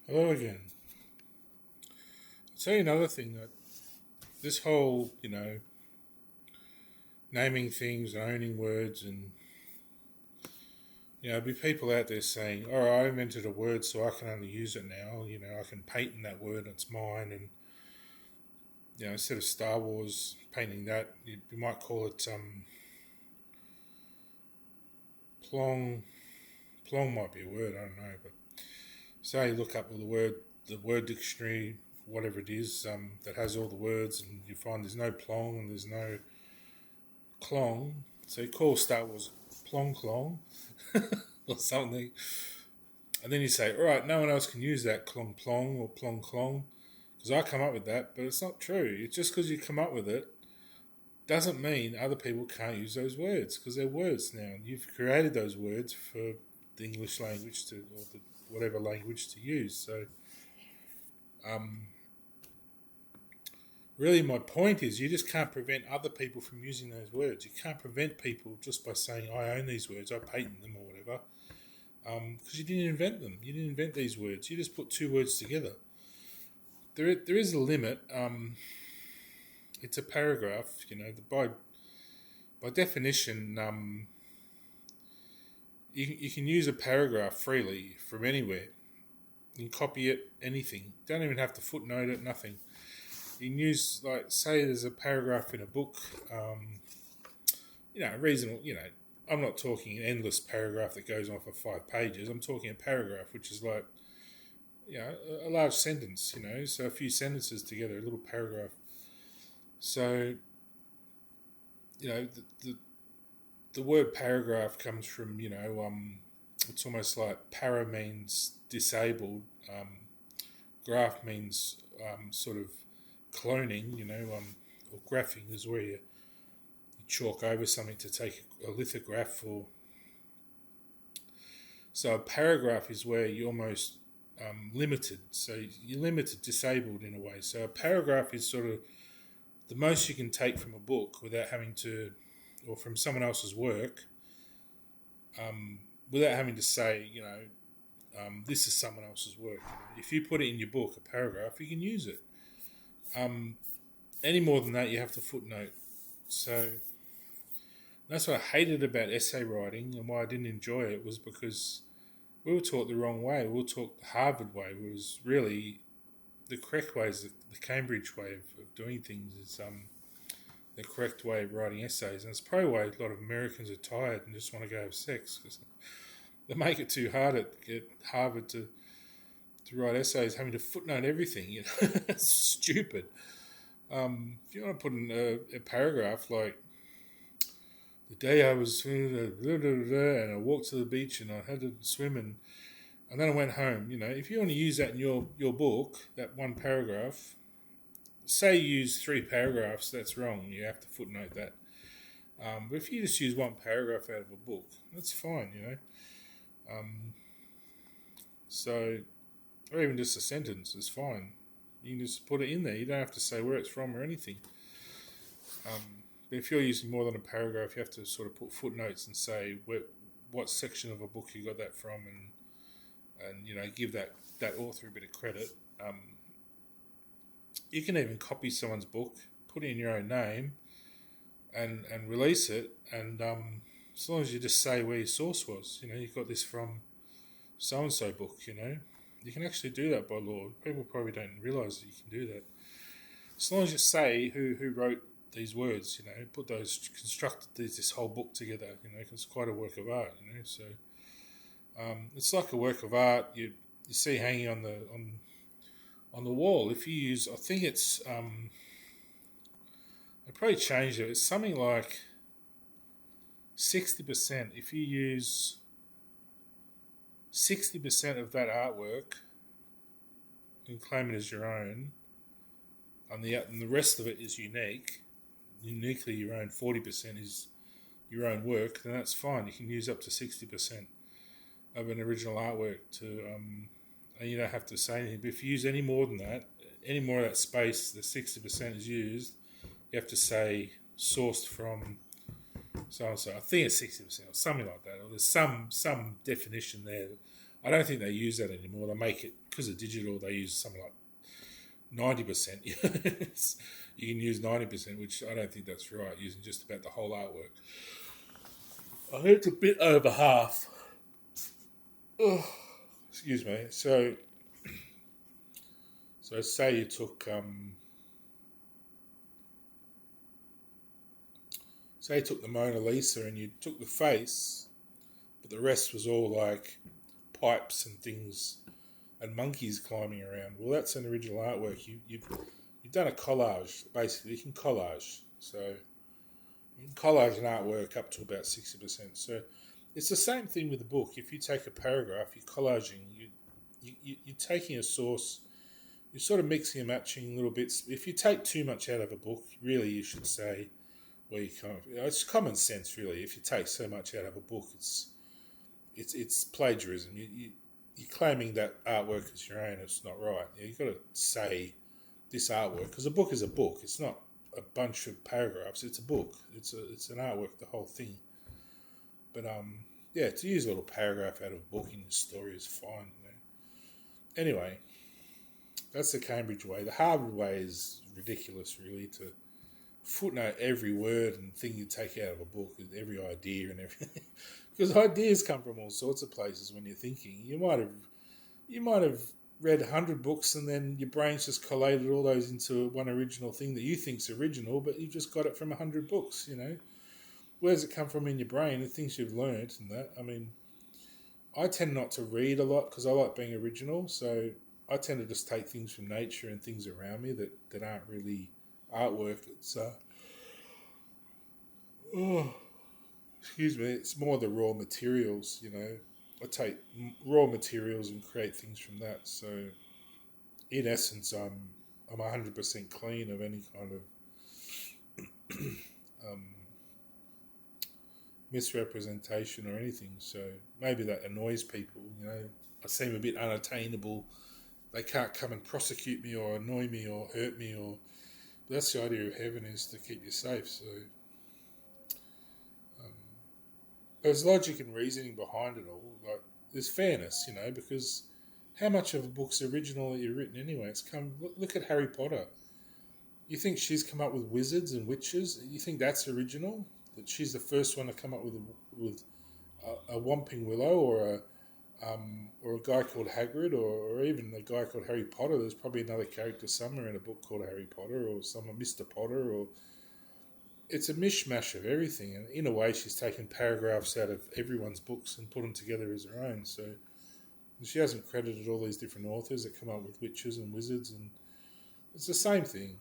Hello again. I'll tell you another thing that this whole, naming things, owning words, and, be people out there saying, oh, I invented a word so I can only use it now. I can patent that word, it's mine. And, instead of Star Wars painting that, you might call it plong. Plong might be a word, I don't know. But say you look up the word dictionary, whatever it is, that has all the words, and you find there's no plong and there's no clong. So you call Star Wars plong clong or something. And then you say, all right, no one else can use that clong plong or plong clong because I come up with that, but it's not true. It's just because you come up with it doesn't mean other people can't use those words because they're words now. You've created those words for the English language or the whatever language to use. So, um, really, my point is you just can't prevent other people from using those words. You can't prevent people just by saying, I own these words, I patent them or whatever, because you didn't invent them. You didn't invent these words. You just put two words together. There is a limit. It's a paragraph. By definition, you can use a paragraph freely from anywhere. You can copy it, anything. Don't even have to footnote it, nothing. You can use, say there's a paragraph in a book, reasonable, I'm not talking an endless paragraph that goes on for 5 pages. I'm talking a paragraph, which is like, a large sentence, so a few sentences together, a little paragraph. So, the word paragraph comes from, it's almost like para means disabled, graph means sort of cloning, or graphing is where you chalk over something to take a lithograph or. So a paragraph is where you're almost limited. So you're limited, disabled in a way. So a paragraph is sort of the most you can take from a book without having to, or from someone else's work, without having to say, this is someone else's work. If you put it in your book, a paragraph, you can use it. Any more than that, you have to footnote. So that's what I hated about essay writing and why I didn't enjoy it was because we were taught the wrong way. We were taught the Harvard way. It was really the correct way is the Cambridge way of doing things is the correct way of writing essays. And it's probably why a lot of Americans are tired and just want to go have sex because they make it too hard at Harvard to write essays, having to footnote everything. It's stupid. If you want to put in a paragraph like, the day I was and I walked to the beach and I had to swim and then I went home. If you want to use that in your book, that one paragraph, say you use 3 paragraphs, that's wrong. You have to footnote that. But if you just use one paragraph out of a book, that's fine. So, or even just a sentence is fine. You can just put it in there. You don't have to say where it's from or anything. But if you're using more than a paragraph, you have to sort of put footnotes and say what section of a book you got that from, and give that author a bit of credit. You can even copy someone's book, put it in your own name, and release it. And as long as you just say where your source was, you got this from so and so book. You can actually do that by law. People probably don't realise that you can do that. As long as you say who wrote these words, constructed this whole book together, because it's quite a work of art, So it's like a work of art you see hanging on the wall. If you use, I think it's I probably changed it. It's something like 60%. If you use 60% of that artwork and claim it as your own, and the rest of it is uniquely your own, 40% is your own work, then that's fine. You can use up to 60% of an original artwork and you don't have to say anything. But if you use any more than that, any more of that space, the 60% is used, you have to say sourced from so and so. I think it's 60% or something like that. Or there's some definition there. I don't think they use that anymore. They make it because of digital. They use something like 90%. You can use 90%, which I don't think that's right. Using just about the whole artwork. I think it's a bit over half. Oh, excuse me. So say you took the Mona Lisa and you took the face, but the rest was all like pipes and things and monkeys climbing around. Well, that's an original artwork. You've done a collage. Basically, you can collage. So you can collage an artwork up to about 60%. So it's the same thing with the book. If you take a paragraph, you're collaging. You're taking a source. You're sort of mixing and matching little bits. If you take too much out of a book, really, you should say, well, it's common sense, really. If you take so much out of a book, it's plagiarism. You're claiming that artwork is your own. It's not right. You've got to say this artwork, because a book is a book. It's not a bunch of paragraphs. It's a book. It's an artwork, the whole thing. But yeah, to use a little paragraph out of a book in your story is fine. Anyway, that's the Cambridge way. The Harvard way is ridiculous, really, to footnote every word and thing you take out of a book, every idea and everything, because ideas come from all sorts of places. When you're thinking, you might have read 100 books and then your brain's just collated all those into one original thing that you think's original, but you've just got it from 100 books. Where does it come from in your brain? The things you've learned and that. I mean, I tend not to read a lot because I like being original, so I tend to just take things from nature and things around me that aren't really artwork. It's excuse me, it's more the raw materials. I take raw materials and create things from that. So in essence, I'm 100% clean of any kind of misrepresentation or anything. So maybe that annoys people. I seem a bit unattainable. They can't come and prosecute me or annoy me or hurt me. But that's the idea of heaven, is to keep you safe. So there's logic and reasoning behind it all. Like, there's fairness, because how much of a book's original that you've written anyway? Look at Harry Potter. You think she's come up with wizards and witches? You think that's original? That she's the first one to come up with a Whomping Willow or a guy called Hagrid or even a guy called Harry Potter? There's probably another character somewhere in a book called Harry Potter or Mr. Potter or... It's a mishmash of everything, and in a way she's taken paragraphs out of everyone's books and put them together as her own. So she hasn't credited all these different authors that come up with witches and wizards, and it's the same thing.